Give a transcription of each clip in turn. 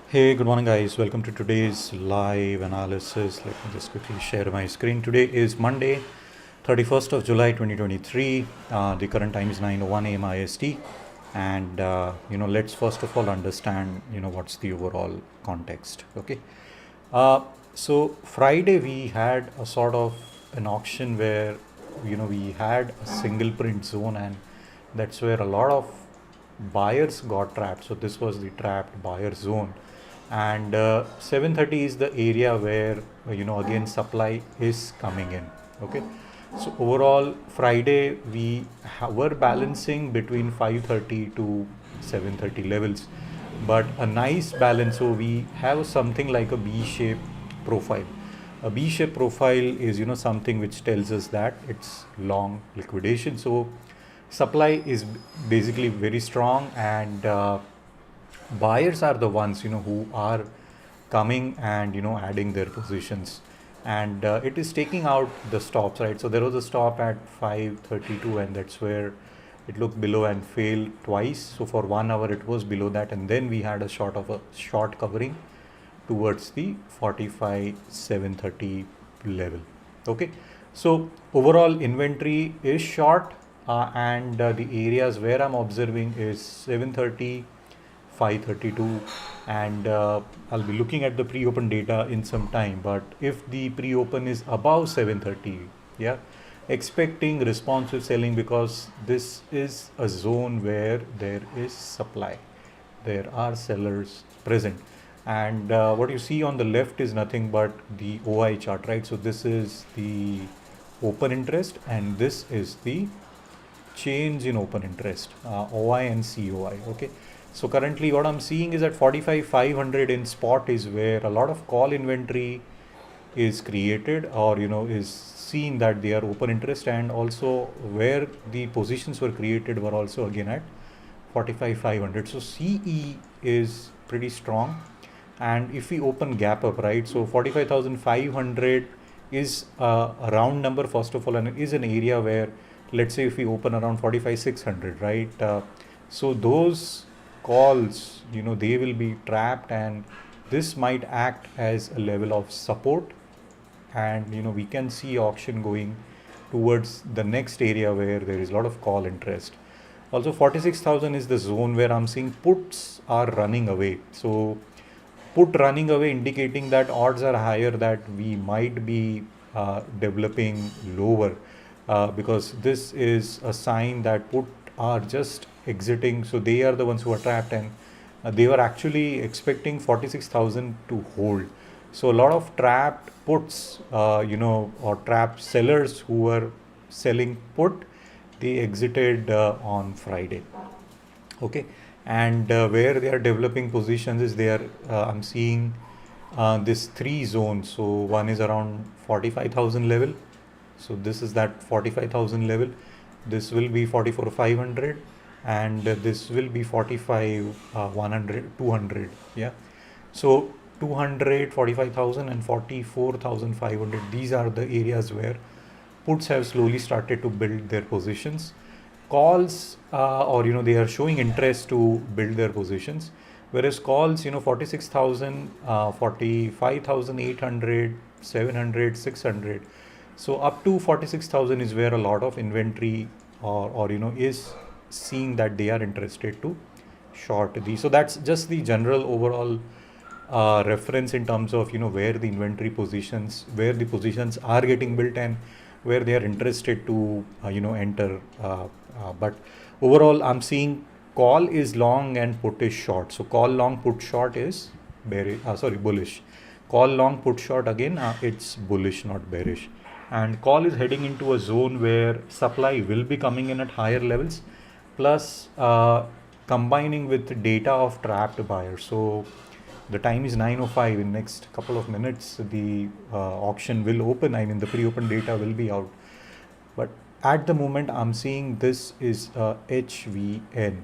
Hey, good morning, guys. Welcome to today's live analysis. Let me just quickly share my screen. Today is Monday, 31st of July 2023. The current time is 9:01 a.m. IST. And, let's first of all understand, what's the overall context. Okay. So, Friday we had a sort of an auction where, we had a single print zone, and that's where a lot of buyers got trapped. So this was the trapped buyer zone, and 7:30 is the area where again supply is coming in. Okay, so overall Friday we were balancing between 5:30 to 7:30 levels, but a nice balance. So we have something like a B-shaped profile. A B-shaped profile is something which tells us that it's long liquidation. So supply is basically very strong, and buyers are the ones who are coming and adding their positions, and it is taking out the stops, right? So there was a stop at 5:32, and that's where it looked below and failed twice. So for 1 hour it was below that, and then we had a short covering towards the 45,730 level. Okay, so overall inventory is short, and the areas where I'm observing is 7:30, 5:32, and I'll be looking at the pre-open data in some time. But if the pre-open is above 7:30, yeah, expecting responsive selling, because this is a zone where there is supply, there are sellers present, and what you see on the left is nothing but the OI chart, right? So this is the open interest, and this is the change in open interest, OI and COI. Okay, so currently what I'm seeing is at 45,500 in spot is where a lot of call inventory is created, or is seen that they are open interest, and also where the positions were created were also again at 45,500. So CE is pretty strong, and if we open gap up, right, so 45,500 is a round number first of all, and it is an area where, let's say if we open around 45,600, right, so those calls they will be trapped, and this might act as a level of support, and we can see auction going towards the next area where there is a lot of call interest. Also 46,000 is the zone where I'm seeing puts are running away. So put running away, indicating that odds are higher that we might be developing lower, because this is a sign that put are just exiting. So they are the ones who are trapped, and they were actually expecting 46,000 to hold. So a lot of trapped puts, or trapped sellers who were selling put, they exited on Friday. Okay, and where they are developing positions is there. I'm seeing this three zones. So one is around 45,000 level. So this is that 45,000 level. This will be 44,500, and this will be 45, 100, 200. Yeah. So 200, 45,000 and 44,500. These are the areas where puts have slowly started to build their positions. Calls, or they are showing interest to build their positions, whereas calls 46,000, 45,800, 700, 600. So up to 46,000 is where a lot of inventory, or is seeing that they are interested to short these. So that's just the general overall reference in terms of where the inventory positions, where the positions are getting built, and where they are interested to enter. But overall I'm seeing call is long and put is short. So call long, put short is bullish. Call long, put short, again it's bullish, not bearish. And call is heading into a zone where supply will be coming in at higher levels, plus combining with data of trapped buyers. So the time is 9:05. In next couple of minutes the auction will open. I mean, the pre-open data will be out, but at the moment I'm seeing this is HVN.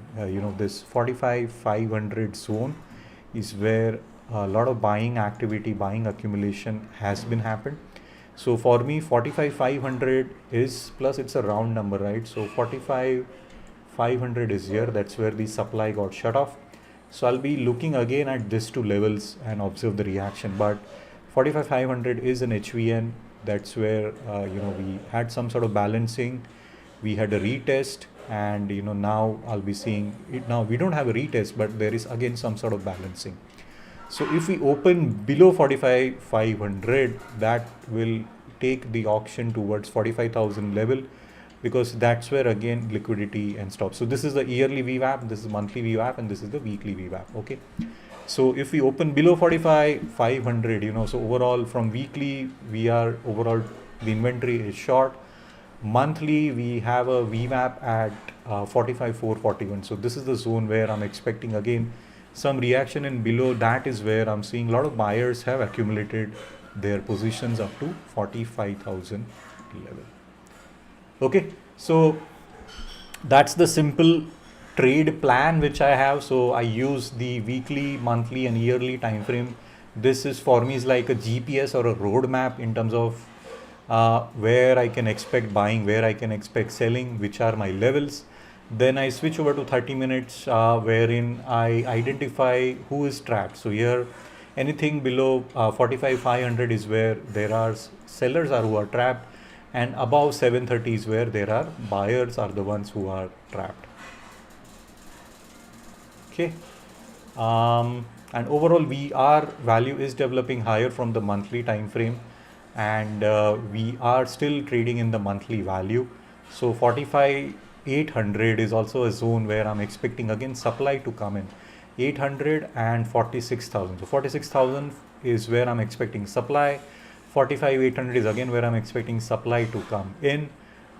This 45,500 zone is where a lot of buying activity, buying accumulation has been happened. So for me 45,500 is, plus it's a round number, right? So 45,500 is here. That's where the supply got shut off. So I'll be looking again at these two levels and observe the reaction. But 45,500 is an HVN. That's where we had some sort of balancing. We had a retest, and now I'll be seeing it. Now we don't have a retest, but there is again some sort of balancing. So if we open below 45,500, that will take the auction towards 45,000 level, because that's where again liquidity and stop. So this is the yearly VWAP, this is monthly VWAP, and this is the weekly VWAP. Okay. So if we open below 45,500, so overall from weekly, the inventory is short. Monthly, we have a VWAP at 45,441. So this is the zone where I'm expecting again some reaction, and below that is where I'm seeing a lot of buyers have accumulated their positions up to 45,000 level. Okay, so that's the simple trade plan which I have. So I use the weekly, monthly and yearly time frame. This is for me is like a GPS or a roadmap in terms of where I can expect buying, where I can expect selling, which are my levels. Then I switch over to 30 minutes wherein I identify who is trapped. So here anything below 45,500 is where there are sellers who are trapped, and above 730 is where there are buyers are the ones who are trapped. Okay. And overall VR value is developing higher from the monthly time frame, and we are still trading in the monthly value. So 45,800 is also a zone where I'm expecting again supply to come in. 800 and 46,000. So 46,000 is where I'm expecting supply. 45,800 is again where I'm expecting supply to come in,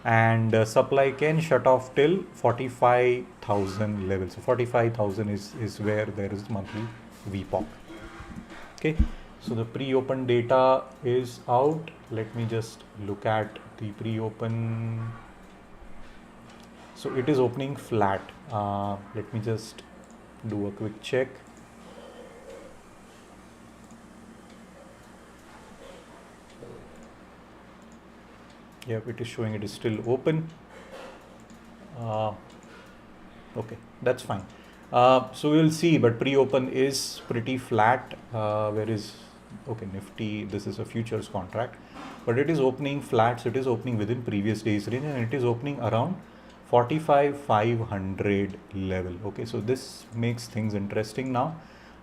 and supply can shut off till 45,000 level. So 45,000 is where there is monthly VPOC. Okay, so the pre-open data is out. Let me just look at the pre-open. So it is opening flat. Let me just do a quick check. Yep, it is showing it is still open. Okay, that's fine. So we'll see, but pre-open is pretty flat. Where is, okay, Nifty, this is a futures contract, but it is opening flat. So it is opening within previous days range, and it is opening around 45,500 level. Okay, so this makes things interesting now.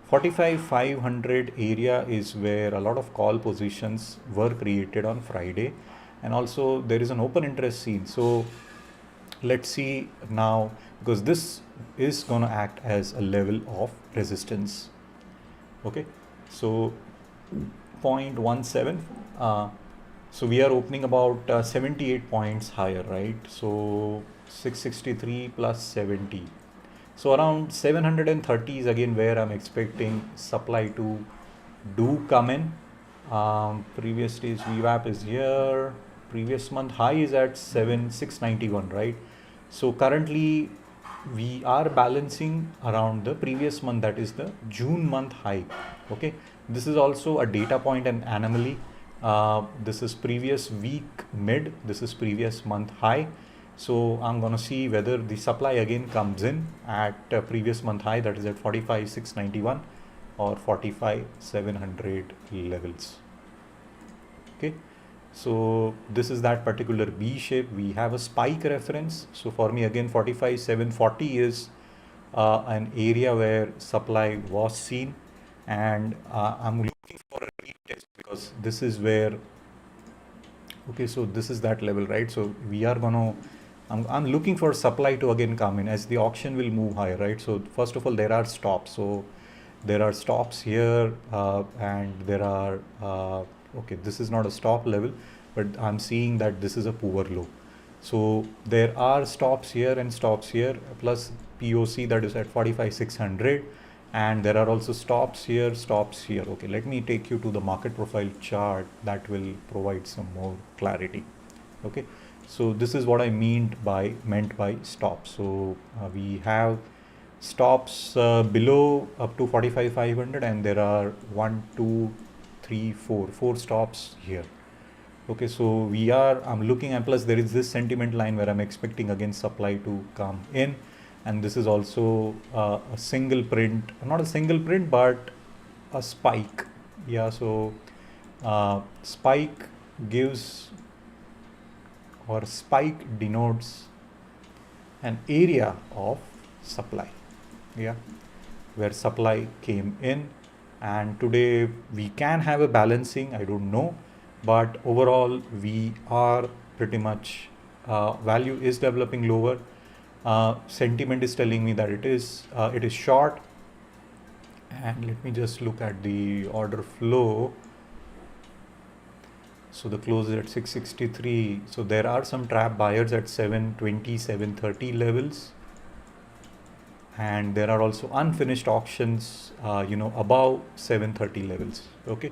45,500 area is where a lot of call positions were created on Friday, and also there is an open interest seen. So let's see now, because this is going to act as a level of resistance. Okay, so 0.17. So we are opening about 78 points higher, right? So 663 plus 70. So around 730 is again where I'm expecting supply to do come in. Previous day's VWAP is here. Previous month high is at 691, right? So currently we are balancing around the previous month, that is the June month high. Okay, this is also a data point and anomaly. This is previous week mid, this is previous month high. So I'm going to see whether the supply again comes in at previous month high, that is at 45,691 or 45,700 levels. Okay, so this is that particular B shape. We have a spike reference. So for me again 45,740 is an area where supply was seen, and I'm looking for a retest, because this is where, okay, so this is that level, right? So we are gonna, I'm looking for supply to again come in as the auction will move higher, right? So first of all, there are stops. So there are stops here, and there are okay, this is not a stop level, but I'm seeing that this is a poor low. So there are stops here and stops here, plus POC that is at 45,600, and there are also stops here, stops here. Okay, let me take you to the market profile chart that will provide some more clarity. Okay, so this is what I meant by stops. So we have stops below up to 45,500, and there are 1, 2, 3, 4 stops here. Okay, so I'm looking, and plus there is this sentiment line where I'm expecting again supply to come in, and this is also a single print, not a single print but a spike. Yeah, so spike gives, or spike denotes an area of supply, yeah, where supply came in, and today we can have a balancing, I don't know, but overall we are pretty much value is developing lower. Sentiment is telling me that it is short, and let me just look at the order flow. So the close is at 663. So there are some trap buyers at 720, 730 levels. And there are also unfinished auctions, above 730 levels. Okay.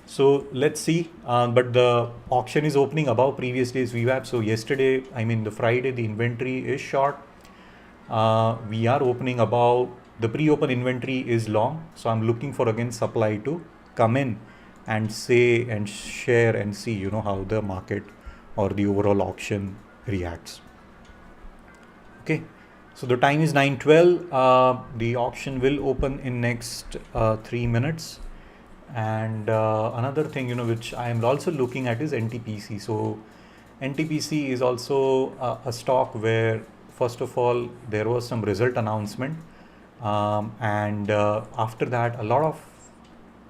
So let's see. But the auction is opening above previous day's VWAP. So yesterday, the Friday, the inventory is short. We are opening above. The pre-open inventory is long. So I'm looking for again supply to come in and say and share and see how the market or the overall auction reacts. Okay, so the time is 9:12. The auction will open in next 3 minutes. And another thing which I am also looking at is NTPC. So NTPC is also a stock where first of all there was some result announcement, and after that a lot of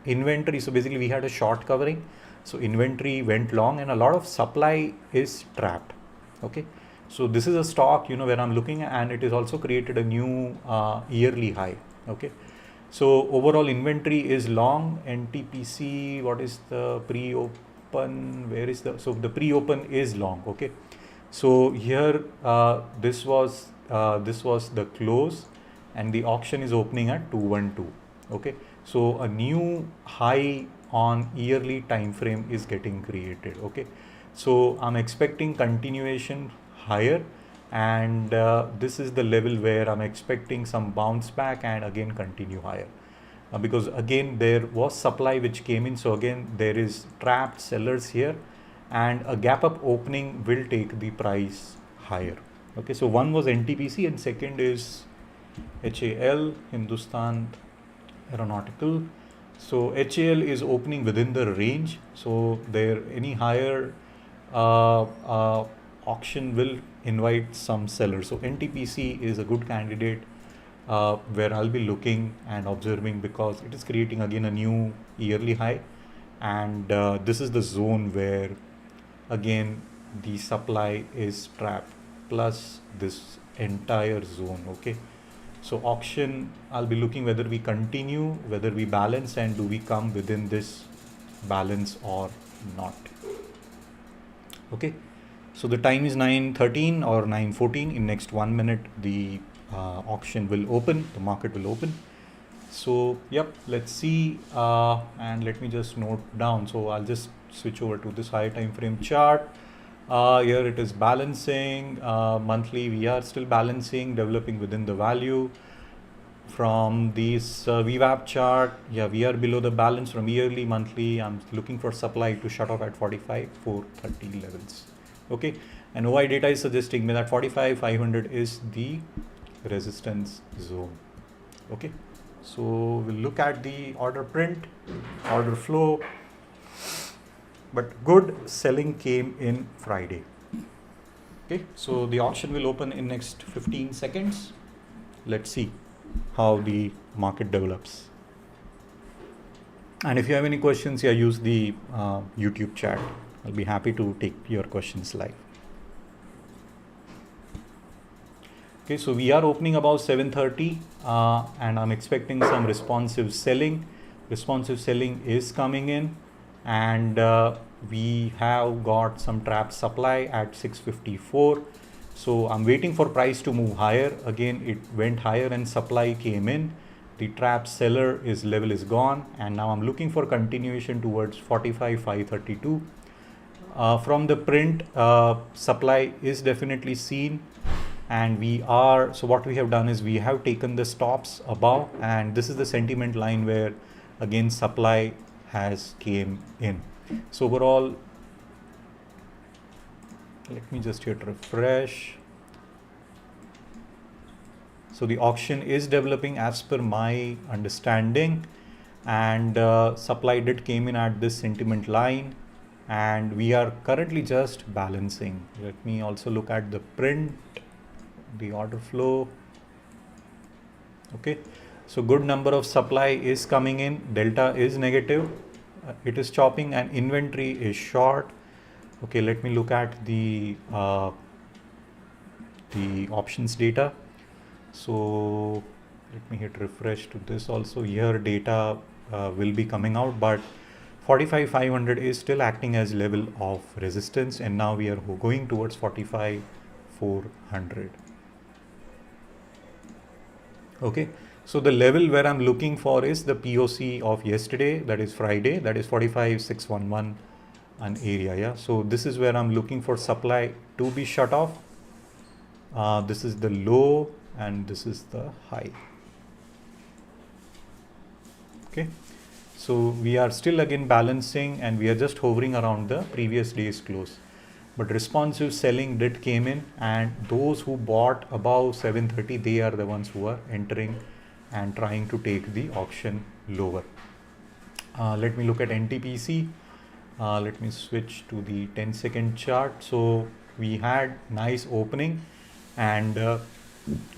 inventory. So basically we had a short covering, so inventory went long and a lot of supply is trapped. Okay, so this is a stock where I'm looking at, and it is also created a new yearly high. Okay, so overall inventory is long. NTPC, what is the pre-open, where is the, so the pre-open is long. Okay, so here this was the close, and the auction is opening at 212. Okay, so a new high on yearly time frame is getting created. Okay, so I'm expecting continuation higher, and this is the level where I'm expecting some bounce back and again continue higher, because again there was supply which came in. So again there is trapped sellers here, and a gap up opening will take the price higher. Okay, so one was NTPC and second is HAL, Hindustan Aeronautical. So HAL is opening within the range, so there any higher auction will invite some sellers. So NTPC is a good candidate where I'll be looking and observing, because it is creating again a new yearly high, and this is the zone where again the supply is trapped, plus this entire zone. Okay, so auction, I'll be looking whether we continue, whether we balance, and do we come within this balance or not. Okay, so the time is 9:13 or 9:14. In next 1 minute the auction will open, the market will open. So yep, let's see, and let me just note down. So I'll just switch over to this high time frame chart. Here it is balancing. Monthly we are still balancing, developing within the value. From this VWAP chart, yeah, we are below the balance. From yearly, monthly, I'm looking for supply to shut off at 45,430 levels. Okay, and OI data is suggesting me that 45,500 is the resistance zone. Okay, so we'll look at the order print, order flow. But good selling came in Friday. Okay, so the auction will open in next 15 seconds. Let's see how the market develops. And if you have any questions, yeah, use the YouTube chat. I'll be happy to take your questions live. Okay, so we are opening about 7:30, and I'm expecting some responsive selling. Responsive selling is coming in, and we have got some trap supply at 654. So I'm waiting for price to move higher. Again, it went higher and supply came in. The trap seller level is gone, and now I'm looking for continuation towards 45,532. From the print, supply is definitely seen, and so what we have done is we have taken the stops above, and this is the sentiment line where again supply has came in. So overall, let me just hit refresh. So the auction is developing as per my understanding, and supply did came in at this sentiment line, and we are currently just balancing. Let me also look at the print, the order flow. Okay, so good number of supply is coming in, delta is negative, it is chopping, and inventory is short. Okay, let me look at the options data. So let me hit refresh to this also. Here data will be coming out, but 45,500 is still acting as level of resistance, and now we are going towards 45,400. Okay, so the level where I'm looking for is the POC of yesterday, that is Friday, that is 45,611 an area. Yeah, so this is where I'm looking for supply to be shut off. This is the low and this is the high. Okay, so we are still again balancing, and we are just hovering around the previous day's close. But responsive selling did came in, and those who bought above 730, they are the ones who are entering and trying to take the auction lower. Let me look at NTPC. Let me switch to the 10-second chart. So we had nice opening, and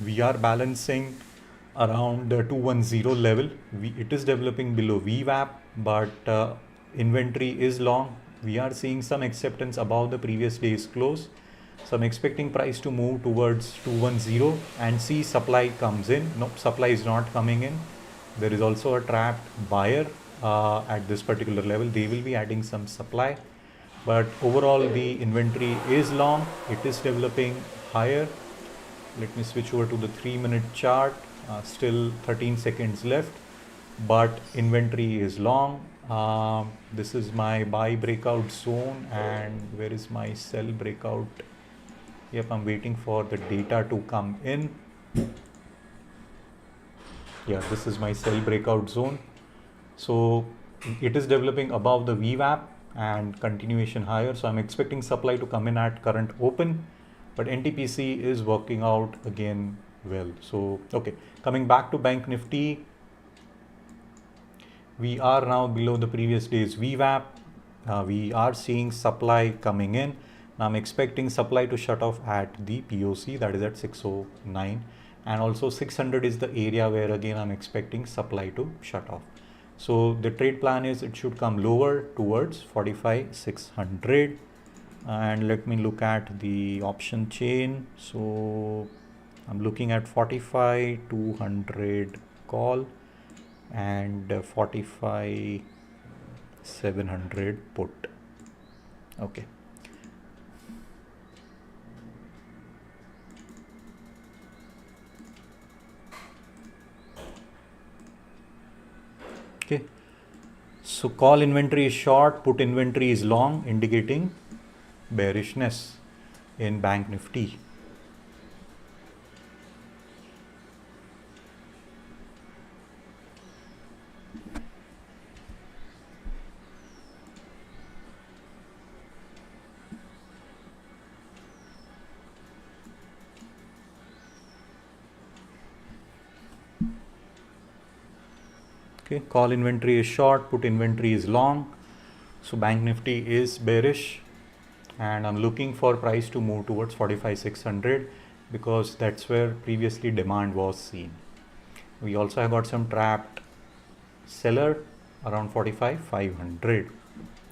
we are balancing around the 210 level. It is developing below VWAP, but inventory is long. We are seeing some acceptance above the previous day's close. So I'm expecting price to move towards 210 and see supply comes in. No, supply is not coming in. There is also a trapped buyer at this particular level. They will be adding some supply, but overall the inventory is long. It is developing higher. Let me switch over to the 3-minute chart. Still 13 seconds left, but inventory is long. This is my buy breakout zone, and where is my sell breakout? Yep, I'm waiting for the data to come in. Yeah, this is my sell breakout zone. So it is developing above the VWAP and continuation higher. So I'm expecting supply to come in at current open, but NTPC is working out again well. So okay, coming back to BankNifty, we are now below the previous day's VWAP. We are seeing supply coming in. Now I'm expecting supply to shut off at the POC, that is at 609, and also 600 is the area where again I'm expecting supply to shut off. So the trade plan is it should come lower towards 45,600. And let me look at the option chain. So I'm looking at 45,200 call and 45,700 put. Okay. Okay. So call inventory is short, put inventory is long, indicating bearishness in BankNifty. Okay, call inventory is short, put inventory is long. So BankNifty is bearish, and I'm looking for price to move towards 45,600 because that's where previously demand was seen. We also have got some trapped seller around 45,500.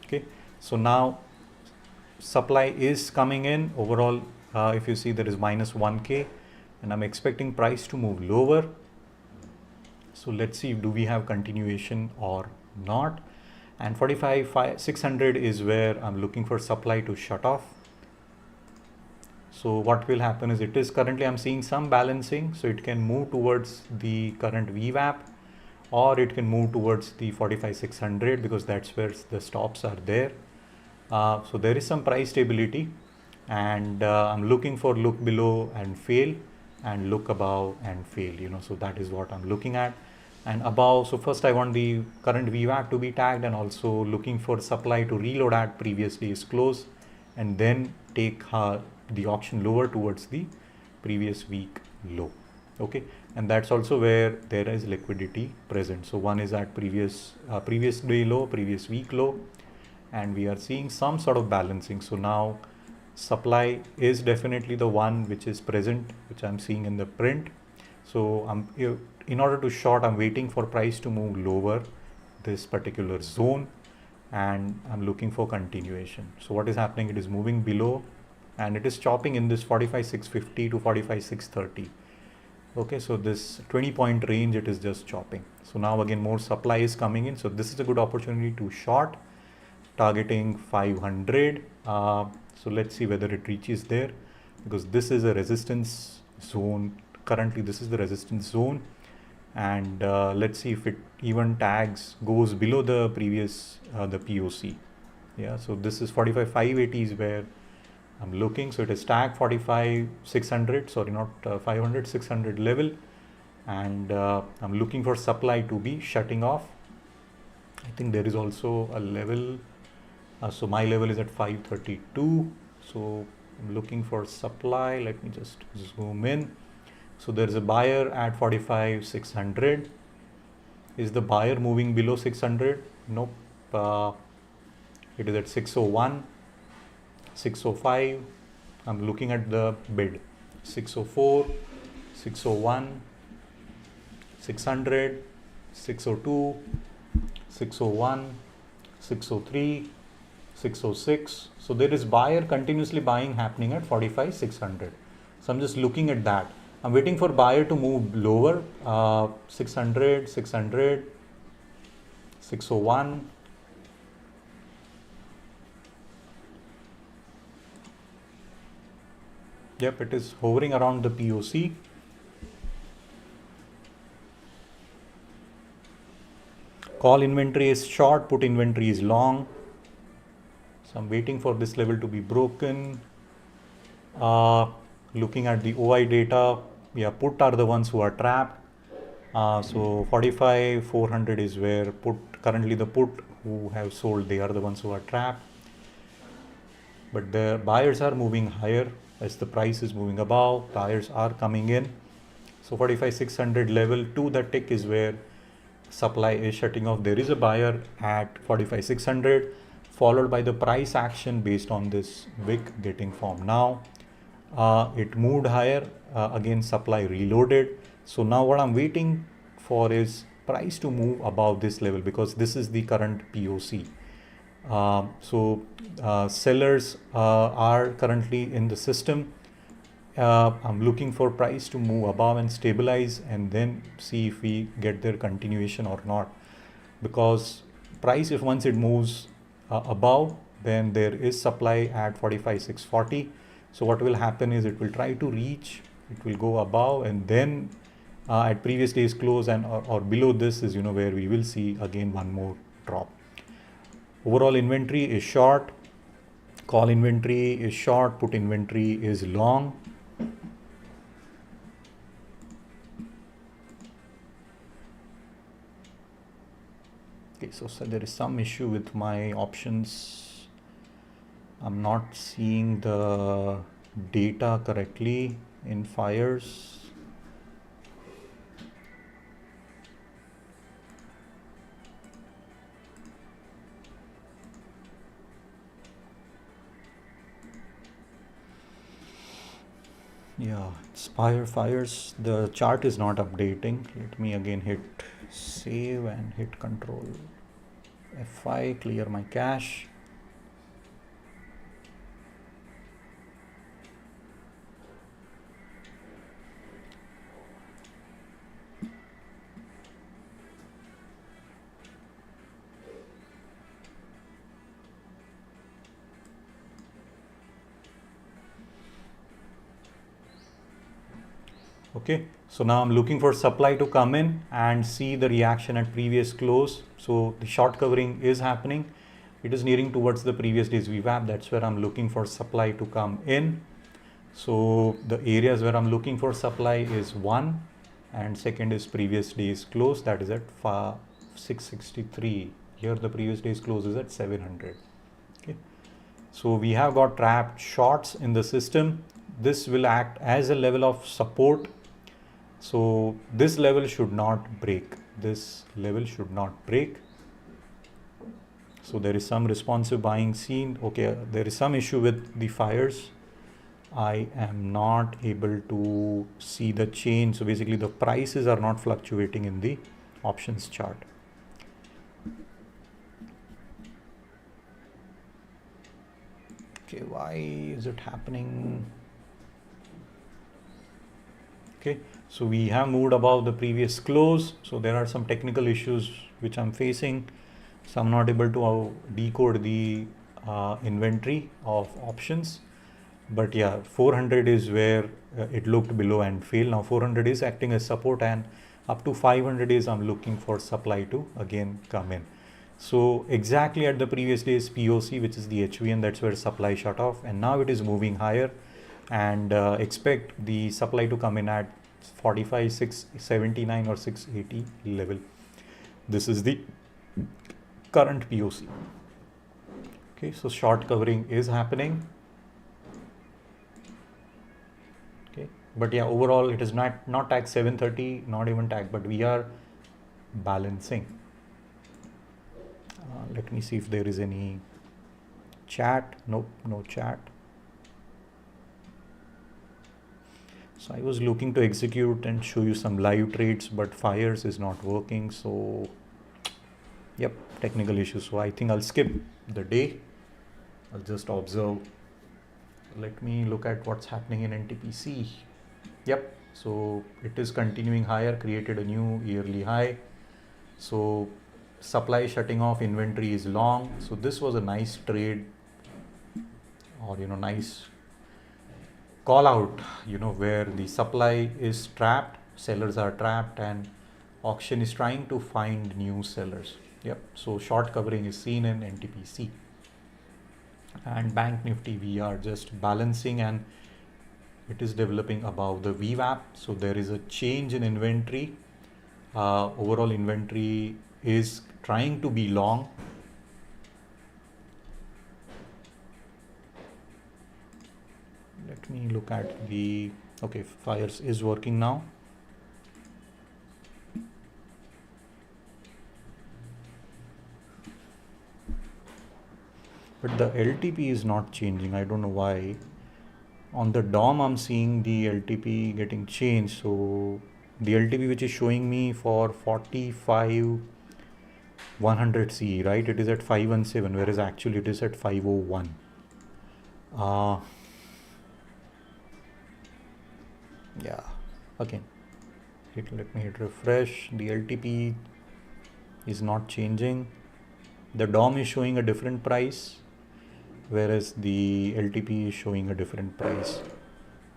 Okay, so now supply is coming in. Overall, if you see, there is minus 1k, and I'm expecting price to move lower. So let's see, do we have continuation or not? And 45,600 is where I'm looking for supply to shut off. So what will happen is, it is currently I'm seeing some balancing, so it can move towards the current VWAP, or it can move towards the 45,600 because that's where the stops are there. So there is some price stability, and I'm looking for look below and fail, and look above and fail, so that is what I'm looking at. And above, so first I want the current VWAP to be tagged, and also looking for supply to reload at previous day's close, and then take the auction lower towards the previous week low. Okay, and that's also where there is liquidity present. So one is at previous day low, previous week low, and we are seeing some sort of balancing. So now supply is definitely the one which is present, which I'm seeing in the print. So in order to short, I'm waiting for price to move lower this particular zone, and I'm looking for continuation. So what is happening? It is moving below and it is chopping in this 45,650 to 45,630. Okay, so this 20-point range, it is just chopping. So now again more supply is coming in. So this is a good opportunity to short, targeting 500. So let's see whether it reaches there, because this is a resistance zone. Currently this is the resistance zone, and let's see if it even tags, goes below the previous the POC. Yeah, so this is 45,580 is where I'm looking. So it is tagged 45,600, sorry, not 500, 600 level, and I'm looking for supply to be shutting off. I think there is also a level, so my level is at 532. So I'm looking for supply. Let me just zoom in. So there is a buyer at 45,600. Is the buyer moving below 600? Nope. It is at 601, 605. I'm looking at the bid. 604, 601, 600, 602, 601, 603, 606. So there is buyer continuously buying happening at 45,600. So I'm just looking at that. I'm waiting for buyer to move lower, 600, 600, 601. Yep, it is hovering around the POC. Call inventory is short, put inventory is long. So I'm waiting for this level to be broken. Looking at the OI data, yeah, put are the ones who are trapped. So 45,400 is where currently the put who have sold, they are the ones who are trapped. But the buyers are moving higher as the price is moving above. Buyers are coming in. So 45,600 level to the tick is where supply is shutting off. There is a buyer at 45,600, followed by the price action based on this wick getting formed. Now it moved higher, again supply reloaded. So now what I'm waiting for is price to move above this level, because this is the current POC. So sellers are currently in the system. I'm looking for price to move above and stabilize, and then see if we get their continuation or not. Because price, if once it moves above, then there is supply at 45,640. So what will happen is it will try to reach, it will go above, and then at previous day's close and or below this is where we will see again one more drop. Overall inventory is short, call inventory is short, put inventory is long. Okay, so there is some issue with my options. I'm not seeing the data correctly in fires. Yeah, Spire fires, the chart is not updating. Let me again hit save and hit control F5, clear my cache. Okay, so now I'm looking for supply to come in and see the reaction at previous close. So the short covering is happening. It is nearing towards the previous day's VWAP. That's where I'm looking for supply to come in. So the areas where I'm looking for supply is 1, and second is previous day's close, that is at 663. Here the previous day's close is at 700. Okay, so we have got trapped shorts in the system. This will act as a level of support So this level should not break. This level should not break. So there is some responsive buying seen. Okay, there is some issue with the fires. I am not able to see the change. So basically the prices are not fluctuating in the options chart. Okay, why is it happening? Okay, so we have moved above the previous close. So there are some technical issues which I'm facing. So I'm not able to decode the inventory of options. But yeah, 400 is where it looked below and failed. Now 400 is acting as support, and up to 500 is I'm looking for supply to again come in. So exactly at the previous day's POC, which is the HVN, that's where supply shut off, and now it is moving higher, and expect the supply to come in at 45, 679 or 680 level. This is the current POC. Okay, so short covering is happening. Okay, but yeah, overall it is not tagged 730, not even tagged, but we are balancing. Let me see if there is any chat. Nope, no chat. So I was looking to execute and show you some live trades, but fires is not working. So yep, technical issue. So I think I'll skip the day. I'll just observe. Let me look at what's happening in NTPC. Yep, so it is continuing higher, created a new yearly high. So supply shutting off, inventory is long. So this was a nice trade, or nice call out, where the supply is trapped, sellers are trapped, and auction is trying to find new sellers. Yep, so short covering is seen in NTPC. And BankNifty, we are just balancing, and it is developing above the VWAP. So there is a change in inventory. Overall inventory is trying to be long. Let me look at the, okay, fires is working now. But the LTP is not changing. I don't know why. On the DOM, I'm seeing the LTP getting changed. So the LTP which is showing me for 45 100 CE, right? It is at 517, whereas actually it is at 501. Yeah, again, let me hit refresh. The LTP is not changing. The DOM is showing a different price, whereas the LTP is showing a different price.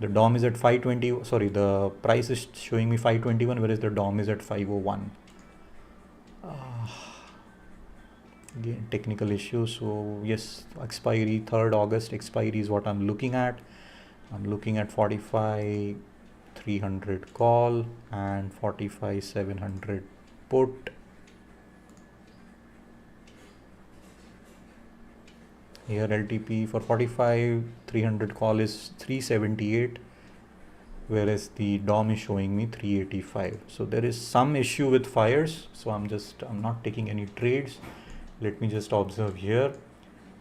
The DOM is at 520, sorry, the price is showing me 521, whereas the DOM is at 501. Again, technical issue. So yes, expiry 3rd August expiry is what I'm looking at. I'm looking at 45 300 call and 45 700 put. Here LTP for 45 300 call is 378, whereas the DOM is showing me 385. So there is some issue with fires. So I'm not taking any trades. Let me just observe here.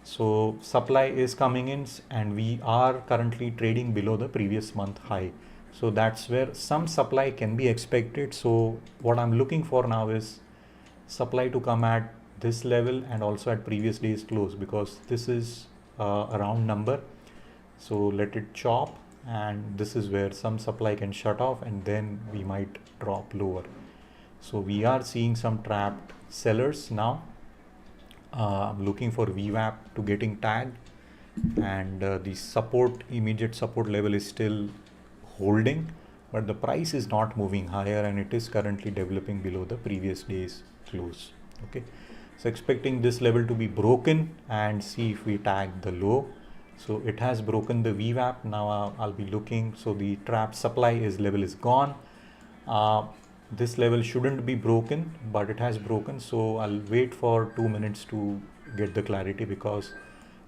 So supply is coming in, and we are currently trading below the previous month high. So that's where some supply can be expected. So what I'm looking for now is supply to come at this level and also at previous day's close, because this is a round number. So let it chop, and this is where some supply can shut off, and then we might drop lower. So we are seeing some trapped sellers now. I'm looking for VWAP to getting tagged, and the immediate support level is still holding, but the price is not moving higher, and it is currently developing below the previous day's close. Okay, so expecting this level to be broken and see if we tag the low. So it has broken the VWAP. Now I'll be looking. So the trap supply level is gone. This level shouldn't be broken, but it has broken. So I'll wait for 2 minutes to get the clarity, because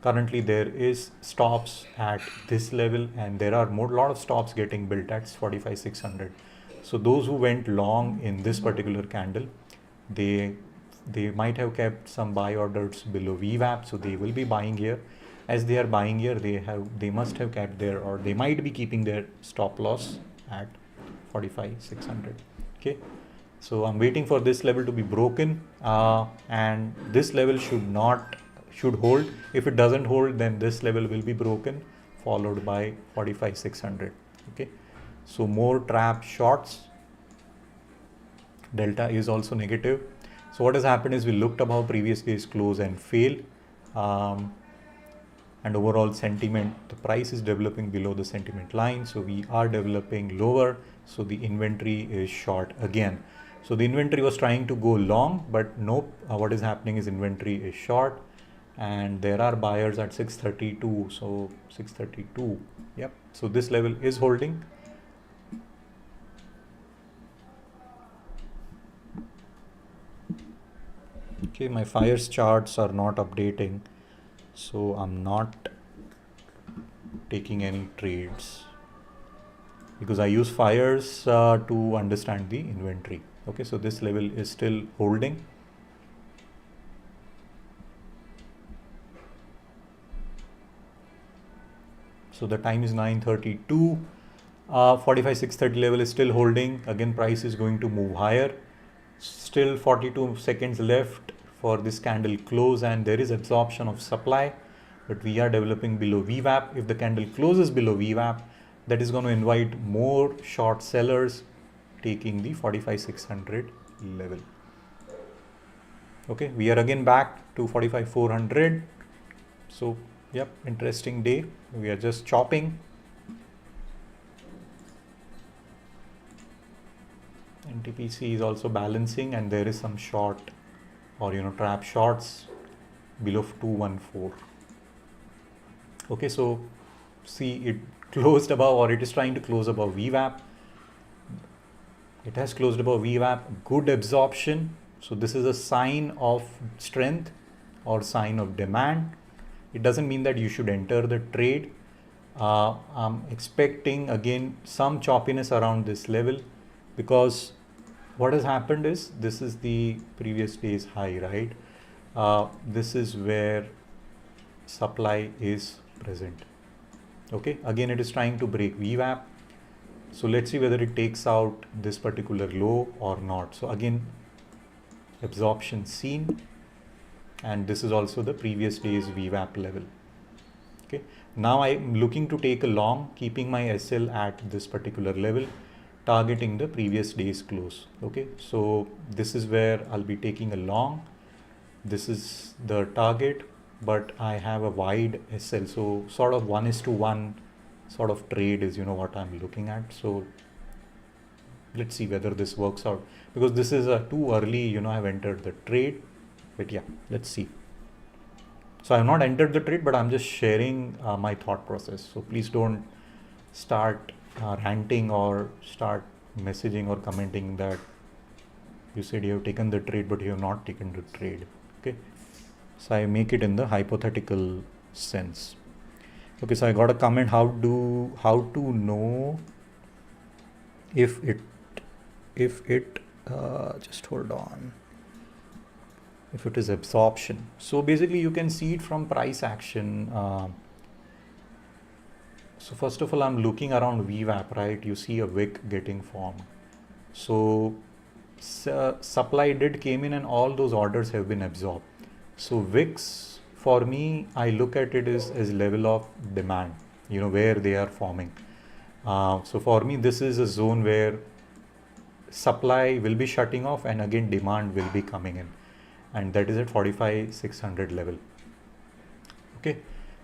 currently there is stops at this level, and there are lot of stops getting built at 45 600. So those who went long in this particular candle, they might have kept some buy orders below VWAP, so they will be buying here. As they are buying here, they must have kept their, or they might be keeping their stop loss at 45,600. Okay, so I'm waiting for this level to be broken, and this level should hold. If it doesn't hold, then this level will be broken, followed by 45,600. Okay, so more trap shorts. Delta is also negative. So what has happened is we looked above previous day's close and failed, and overall sentiment, the price is developing below the sentiment line, so we are developing lower, so the inventory is short again. So the inventory was trying to go long, but nope, what is happening is inventory is short, and there are buyers at 632. So 632, yep, so this level is holding. Okay, my fires charts are not updating, so I'm not taking any trades because I use fires to understand the inventory. Okay, so this level is still holding. So the time is 9:32. 45,630 level is still holding. Again, price is going to move higher. Still 42 seconds left for this candle close, and there is absorption of supply, but we are developing below VWAP. If the candle closes below VWAP, that is going to invite more short sellers taking the 45,600 level. Okay, we are again back to 45,400. So yep, interesting day. We are just chopping. NTPC is also balancing, and there is some short, or trap shorts below 214. Okay, so see, it closed above, or it is trying to close above VWAP. It has closed above VWAP, good absorption. So this is a sign of strength or sign of demand. It doesn't mean that you should enter the trade. I'm expecting again some choppiness around this level, because what has happened is, this is the previous day's high, right? This is where supply is present. Okay, again it is trying to break VWAP. So let's see whether it takes out this particular low or not. So again, absorption seen, and this is also the previous day's VWAP level. Okay, now I'm looking to take a long, keeping my SL at this particular level, targeting the previous day's close. Okay, so this is where I'll be taking a long. This is the target, but I have a wide SL, so sort of 1:1 sort of trade is what I'm looking at. So let's see whether this works out, because this is too early, I've entered the trade, but yeah, let's see. So I have not entered the trade, but I'm just sharing my thought process. So please don't start ranting or start messaging or commenting that you said you have taken the trade, but you have not taken the trade. Okay, so I make it in the hypothetical sense. Okay, so I got a comment, how to know if it just hold on, if it is absorption. So basically you can see it from price action. So first of all, I'm looking around VWAP, right? You see a wick getting formed. So supply did came in, and all those orders have been absorbed. So wicks, for me, I look at it as level of demand, where they are forming. So for me, this is a zone where supply will be shutting off, and again demand will be coming in, and that is at 45,600 level. Okay,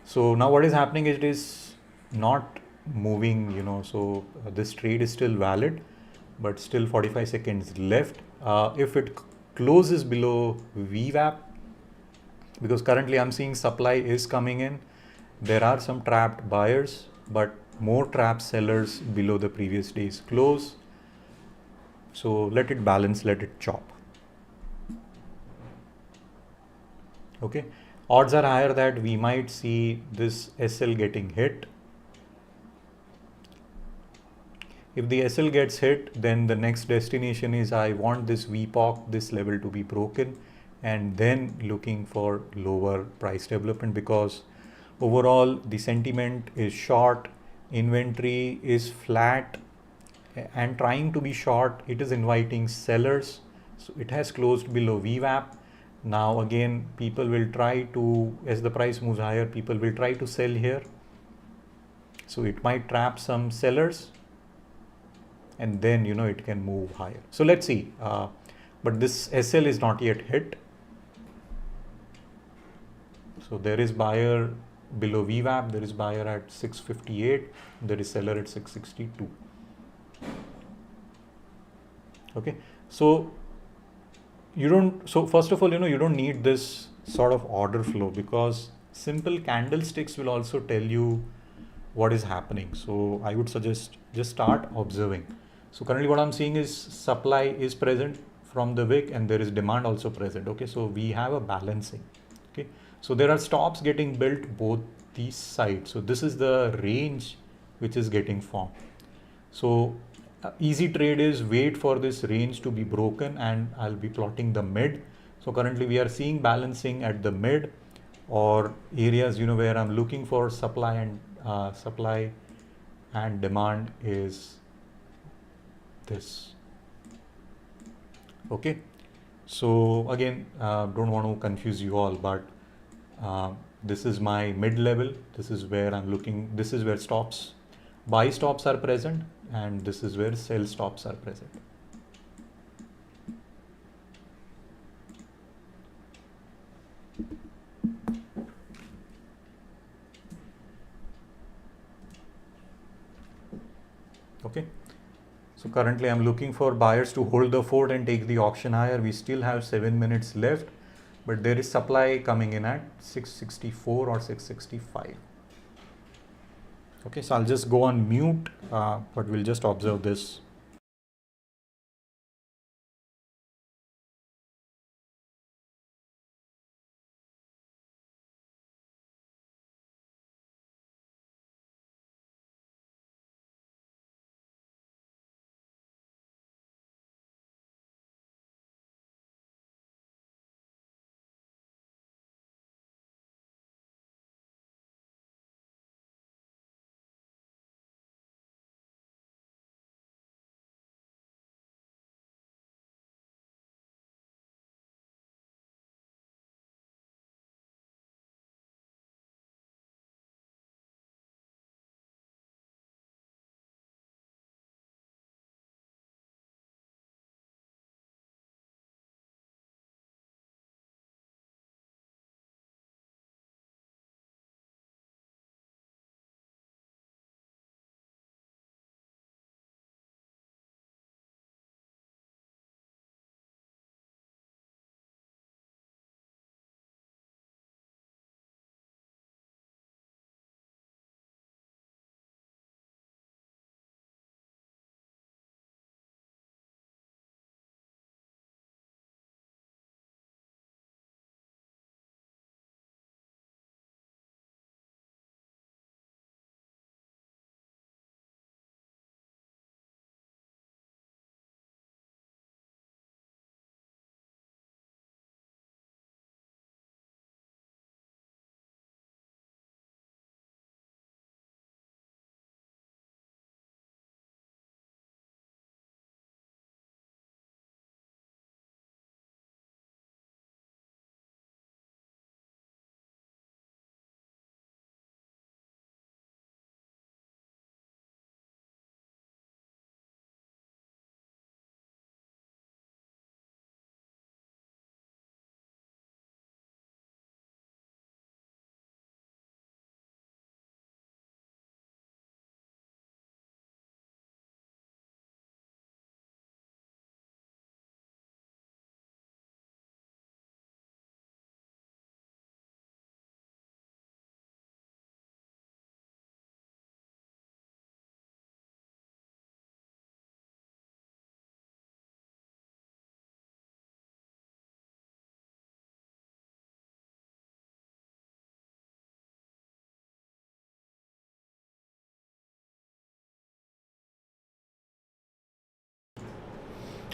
so now what is happening, it is not moving, so this trade is still valid, but still 45 seconds left. If it closes below VWAP, because currently I'm seeing supply is coming in, there are some trapped buyers, but more trapped sellers below the previous day's close. So let it balance, let it chop. Okay, odds are higher that we might see this SL getting hit. If the SL gets hit, then the next destination is I want this VPOC, this level to be broken, and then looking for lower price development, because overall the sentiment is short, inventory is flat and trying to be short. It is inviting sellers, so it has closed below VWAP. Now again, people will try to, as the price moves higher, people will try to sell here, so it might trap some sellers, and then it can move higher. So let's see, but this SL is not yet hit. So there is buyer below VWAP, there is buyer at 658, there is seller at 662. Okay, so first of all, you don't need this sort of order flow, because simple candlesticks will also tell you what is happening. So I would suggest just start observing. So currently what I'm seeing is supply is present from the wick and there is demand also present. Okay, so we have a balancing. Okay, so there are stops getting built both these sides. So this is the range which is getting formed. So easy trade is wait for this range to be broken and I'll be plotting the mid. So currently we are seeing balancing at the mid, or areas where I'm looking for supply and demand is this. Okay, so again, don't want to confuse you all, but this is my mid level. This is where I'm looking. This is where stops, buy stops are present, and this is where sell stops are present. Okay, so currently I'm looking for buyers to hold the fort and take the auction higher. We still have 7 minutes left, but there is supply coming in at 664 or 665. Okay, so I'll just go on mute, but we'll just observe this.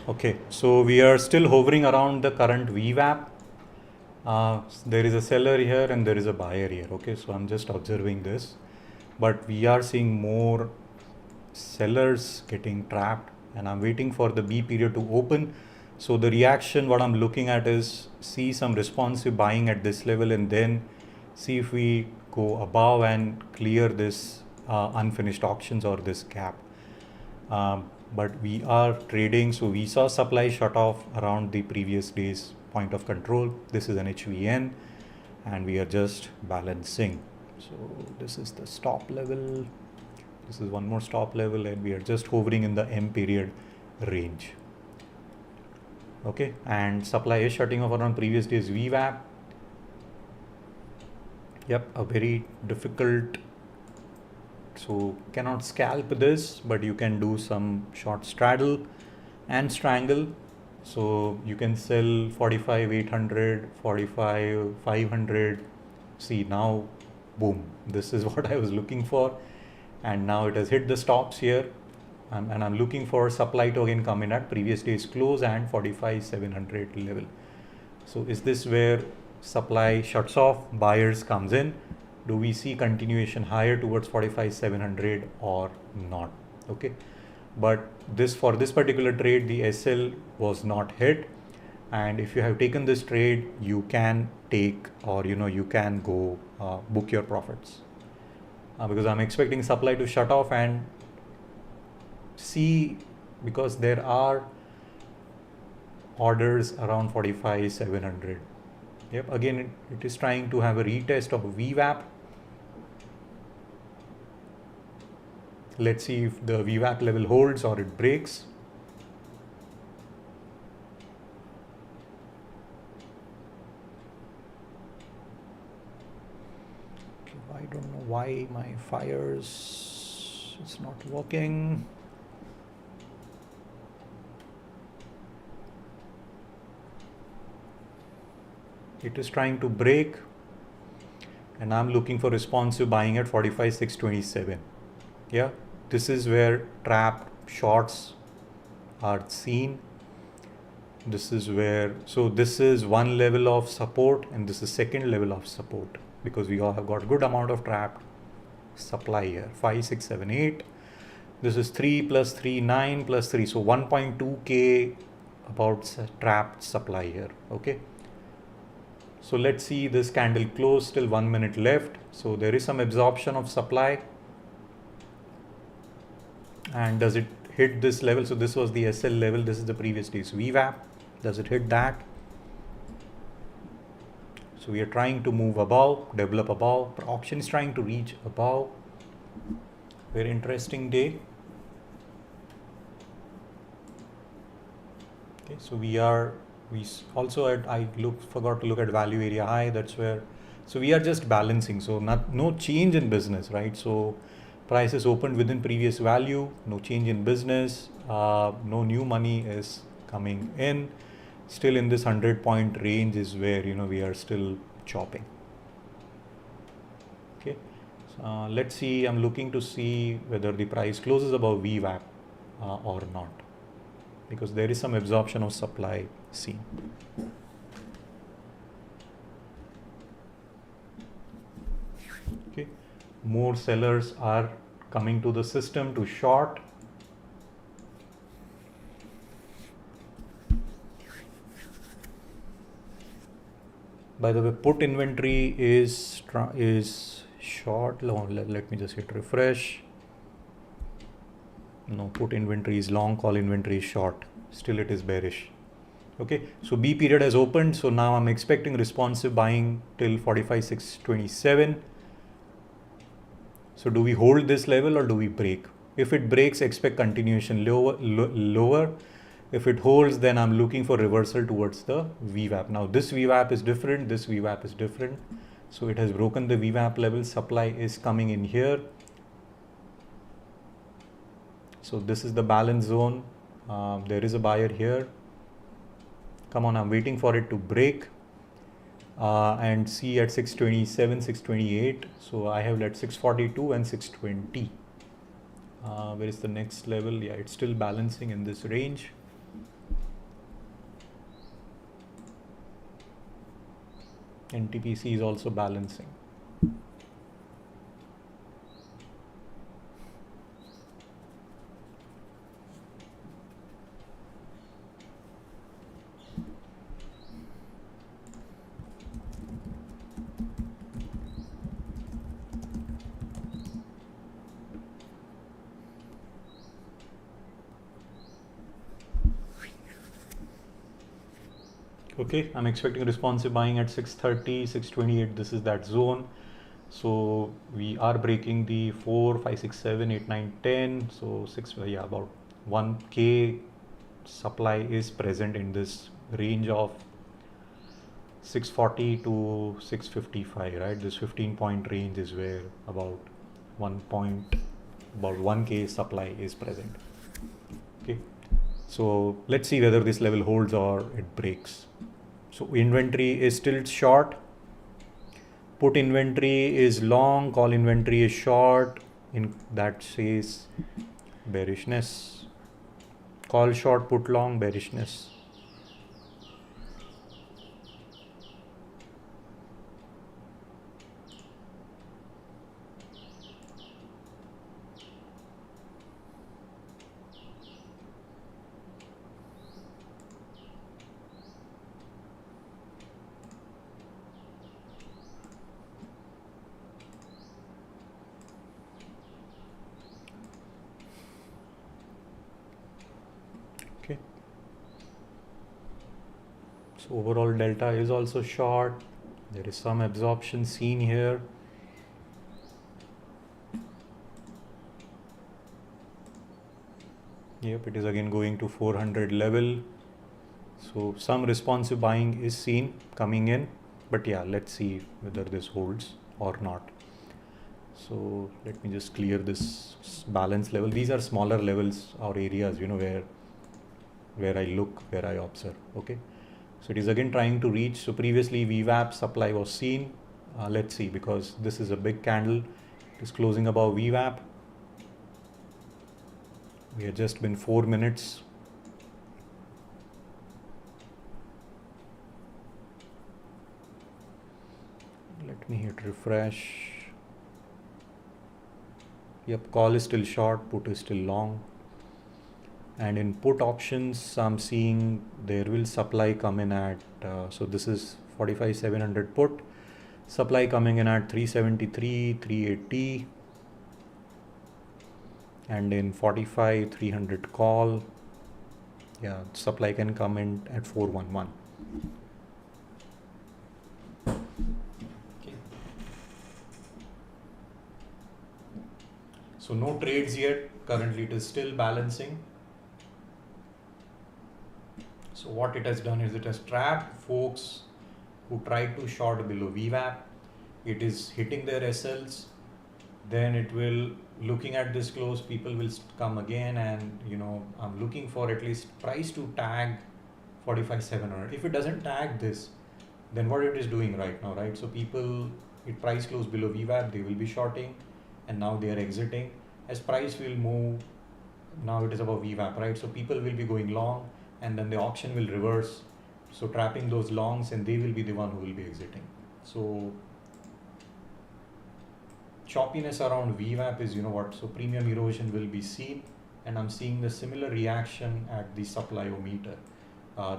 Okay, so we are still hovering around the current VWAP. There is a seller here and there is a buyer here. Okay, so I'm just observing this, but we are seeing more sellers getting trapped, and I'm waiting for the B period to open. So the reaction, what I'm looking at is see some responsive buying at this level and then see if we go above and clear this unfinished auctions or this gap. But we are trading, so we saw supply shut off around the previous day's point of control. This is an HVN and we are just balancing. So this is the stop level, this is one more stop level, and we are just hovering in the M period range. Okay, and supply is shutting off around previous day's VWAP. Yep, a very difficult, so cannot scalp this, but you can do some short straddle and strangle. So you can sell 45,800, 45,500. See now, boom, this is what I was looking for, and now it has hit the stops here, and I'm looking for supply to again come in at previous day's close and 45,700 level. So is this where supply shuts off, buyers comes in? Do we see continuation higher towards 45,700 or not? Okay, but this, for this particular trade, the SL was not hit, and if you have taken this trade, you can take, or you can go book your profits, because I'm expecting supply to shut off and see, because there are orders around 45,700. Yep, again it is trying to have a retest of VWAP. Let's see if the VWAP level holds or it breaks. Okay, I don't know why my fires is not working. It is trying to break, and I'm looking for responsive buying at 45,627. Yeah, this is where trap shorts are seen. This is where, so this is one level of support and this is second level of support, because we all have got good amount of trapped supply here. 5, 6, 7, 8. This is 3 plus 3, 9 plus 3. So 1.2k about trapped supply here. Okay. So let's see this candle close, still 1 minute left. So there is some absorption of supply. And does it hit this level? So this was the SL level. This is the previous day's VWAP. Does it hit that? So we are trying to move above, develop above. Auction is trying to reach above. Very interesting day. Okay, so we also at, forgot to look at value area high. That's where, so we are just balancing. So no change in business, right? So prices opened within previous value, no change in business, no new money is coming in. Still in this 100-point range is where we are still chopping. Okay, so, let's see. I'm looking to see whether the price closes above VWAP or not, because there is some absorption of supply seen. Okay, more sellers are coming to the system to short. By the way, put inventory is short. Let me just hit refresh. No, put inventory is long, call inventory is short. Still it is bearish. Okay, so B period has opened. So now I'm expecting responsive buying till 45,627. So do we hold this level or do we break? If it breaks, expect continuation lower. If it holds, then I'm looking for reversal towards the VWAP. Now this VWAP is different, this VWAP is different. So it has broken the VWAP level. Supply is coming in here. So this is the balance zone. There is a buyer here. Come on, I'm waiting for it to break and see at 627, 628. So I have let 642 and 620. Where is the next level? Yeah, it's still balancing in this range. NTPC is also balancing. Okay, I'm expecting responsive buying at 630, 628. This is that zone. So we are breaking the 4, 5, 6, 7, 8, 9, 10. So about 1K supply is present in this range of 640 to 655, right? This 15-point range is where about 1K supply is present. Okay, so let's see whether this level holds or it breaks. So inventory is still short. Put inventory is long, call inventory is short. In that says bearishness. Call short, put long, bearishness. Okay. So overall delta is also short. There is some absorption seen here. Yep, it is again going to 400 level. So some responsive buying is seen coming in, but yeah, let's see whether this holds or not. So let me just clear this balance level. These are smaller levels or areas, where I look, where I observe. Okay, so it is again trying to reach. So previously VWAP supply was seen. Let's see, because this is a big candle. It is closing above VWAP. We have just been 4 minutes. Let me hit refresh. Yep, call is still short, put is still long. And in put options, I'm seeing there will supply come in at, so this is 45,700 put, supply coming in at 373, 380. And in 45,300 call, yeah, supply can come in at 411. Okay. So no trades yet. Currently it is still balancing. So what it has done is it has trapped folks who tried to short below VWAP. It is hitting their SLs. Then it will, looking at this close, people will come again, and I'm looking for at least price to tag 45,700. If it doesn't tag this, then what it is doing right now, right? So people, it price close below VWAP, they will be shorting, and now they are exiting. As price will move, now it is above VWAP, right? So people will be going long, and then the auction will reverse. So trapping those longs, and they will be the one who will be exiting. So choppiness around VWAP is, so premium erosion will be seen, and I'm seeing the similar reaction at the supply-o-meter.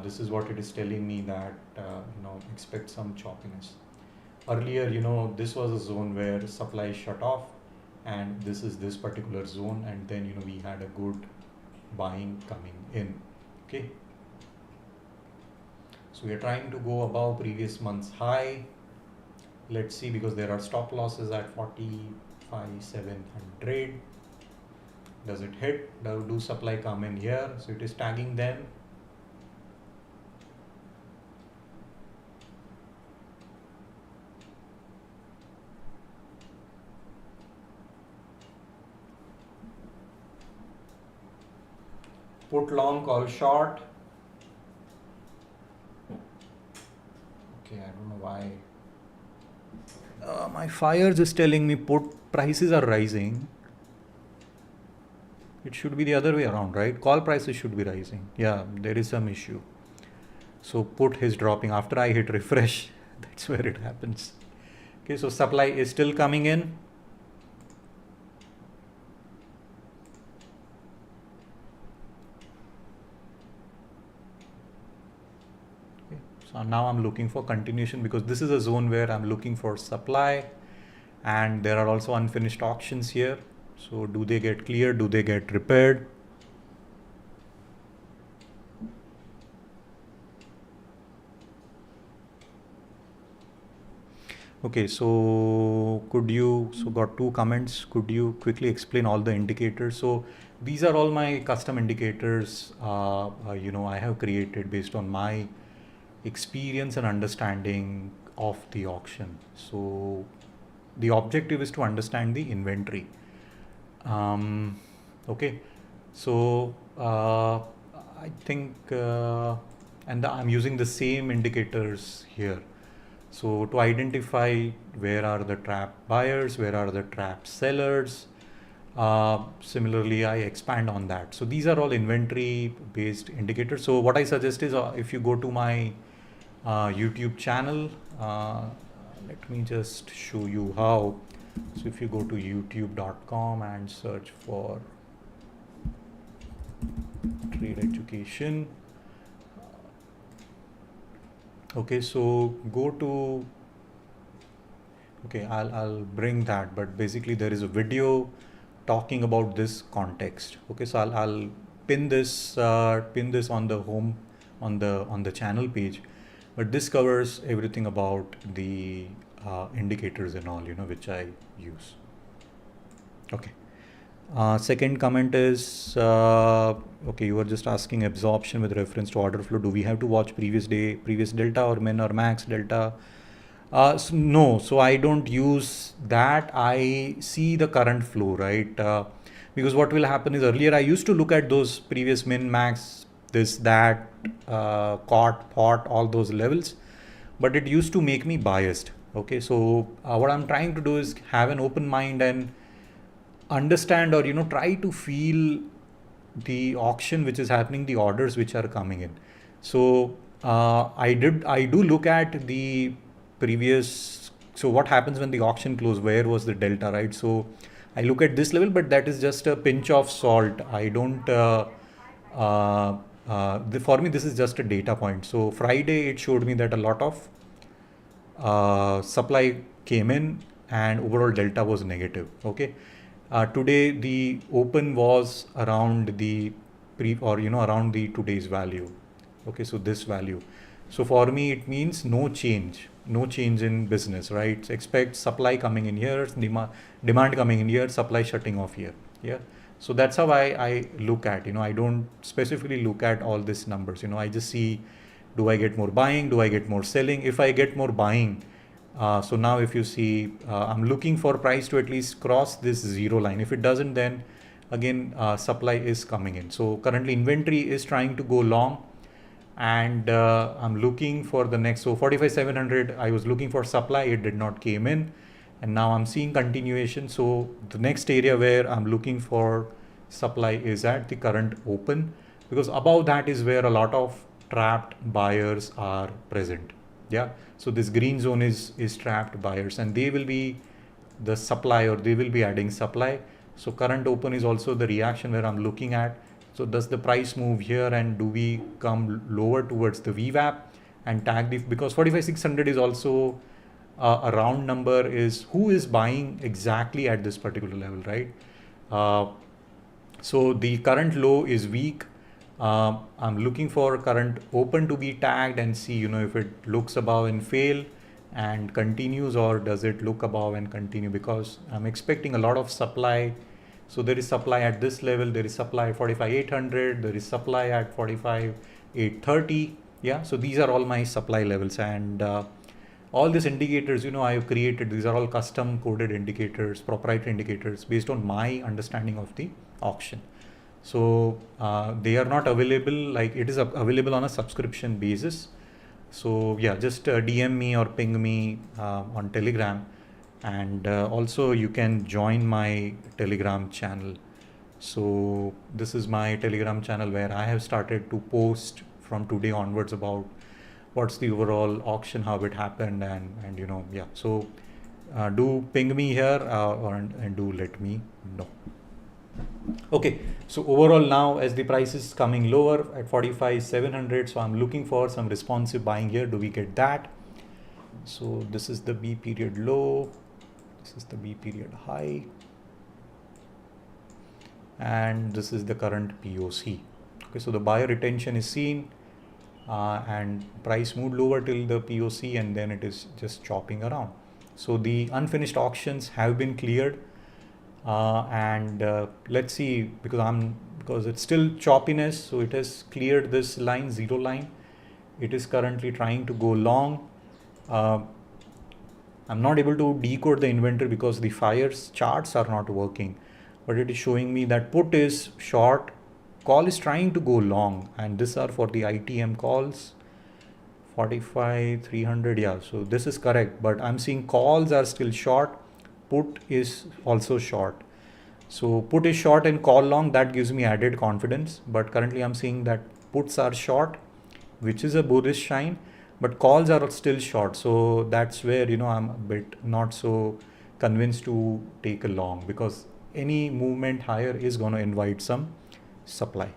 This is what it is telling me, that, expect some choppiness. Earlier, this was a zone where supply shut off, and this is this particular zone, and then, we had a good buying coming in. Okay. So we are trying to go above previous month's high. Let's see, because there are stop losses at 45,700. Does it hit? Do supply come in here? So it is tagging them. Put long, call short. Okay, I don't know why. My fires is telling me put prices are rising. It should be the other way around, right? Call prices should be rising. Yeah, there is some issue. So put is dropping after I hit refresh. That's where it happens. Okay, so supply is still coming in. Okay, so now I'm looking for continuation because this is a zone where I'm looking for supply, and there are also unfinished auctions here. So do they get cleared? Do they get repaired? Okay, so got two comments. Could you quickly explain all the indicators? So these are all my custom indicators, I have created based on my experience and understanding of the auction. So the objective is to understand the inventory. Okay, so I think, I'm using the same indicators here. So to identify where are the trapped buyers, where are the trapped sellers. Similarly, I expand on that. So these are all inventory based indicators. So what I suggest is if you go to my YouTube channel, let me just show you how. So if you go to youtube.com and search for trade education. Okay, so go to, okay, I'll bring that, but basically there is a video talking about this context. Okay, so I'll pin this on the home, on the channel page, but this covers everything about the indicators and all, which I use. Okay. Second comment is, okay, you were just asking absorption with reference to order flow. Do we have to watch previous day, previous delta, or min or max delta? No, so I don't use that. I see the current flow, right? Because what will happen is earlier I used to look at those previous min, max, this, that, caught, pot, all those levels, but it used to make me biased. Okay, so what I'm trying to do is have an open mind and understand, or try to feel the auction which is happening, the orders which are coming in. So I do look at the previous, so what happens when the auction closed, where was the delta, right? So I look at this level, but that is just a pinch of salt. I don't for me this is just a data point. So Friday it showed me that a lot of supply came in and overall delta was negative. Okay. Today the open was around the around the today's value. Okay, so this value. So for me it means no change in business, right? So expect supply coming in here, demand coming in here, supply shutting off here. Yeah. So that's how I look at, I don't specifically look at all these numbers. I just see, do I get more buying? Do I get more selling? If I get more buying, so now if you see, I'm looking for price to at least cross this zero line. If it doesn't, then again supply is coming in. So currently inventory is trying to go long, and I'm looking for the next. So 45,700 I was looking for supply, it did not came in, and now I'm seeing continuation. So the next area where I'm looking for supply is at the current open, because above that is where a lot of trapped buyers are present. Yeah, so this green zone is trapped buyers, and they will be the supply, or they will be adding supply. So current open is also the reaction where I'm looking at. So does the price move here, and do we come lower towards the VWAP and tag the, because 45,600 is also a round number, is who is buying exactly at this particular level, right? So the current low is weak. I'm looking for current open to be tagged and see, if it looks above and fail and continues, or does it look above and continue, because I'm expecting a lot of supply. So there is supply at this level, there is supply 45,800, there is supply at 45,830. Yeah, so these are all my supply levels, and all these indicators, I have created, these are all custom coded indicators, proprietary indicators based on my understanding of the auction. So they are not available, like it is available on a subscription basis. So yeah, just DM me or ping me on Telegram, and also you can join my Telegram channel. So this is my Telegram channel where I have started to post from today onwards about what's the overall auction, how it happened, and yeah. So do ping me here and do let me know. Okay, so overall now as the price is coming lower at 45,700, so I'm looking for some responsive buying here. Do we get that? So this is the B period low, this is the B period high, and this is the current POC. Okay, so the buyer retention is seen, and price moved lower till the POC, and then it is just chopping around. So the unfinished auctions have been cleared, and let's see, because it's still choppiness, so it has cleared this line, zero line. It is currently trying to go long. I'm not able to decode the inventory because the fires charts are not working, but it is showing me that put is short, call is trying to go long, and these are for the ITM calls. 45,300, yeah, so this is correct, but I'm seeing calls are still short, put is also short. So put is short and call long, that gives me added confidence, but currently I'm seeing that puts are short, which is a bullish sign, but calls are still short. So that's where I'm a bit not so convinced to take a long, because any movement higher is going to invite some supply.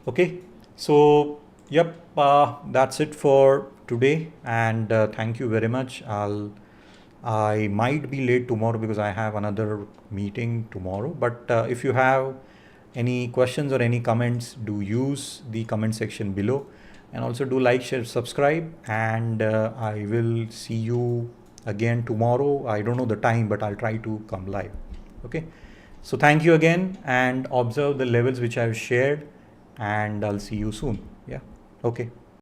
Okay, so yep, that's it for today, and thank you very much. I might be late tomorrow because I have another meeting tomorrow, but if you have any questions or any comments, do use the comment section below, and also do like, share, subscribe, and I will see you again tomorrow. I don't know the time, but I'll try to come live. Okay, so thank you again, and observe the levels which I've shared, and I'll see you soon. Yeah, okay.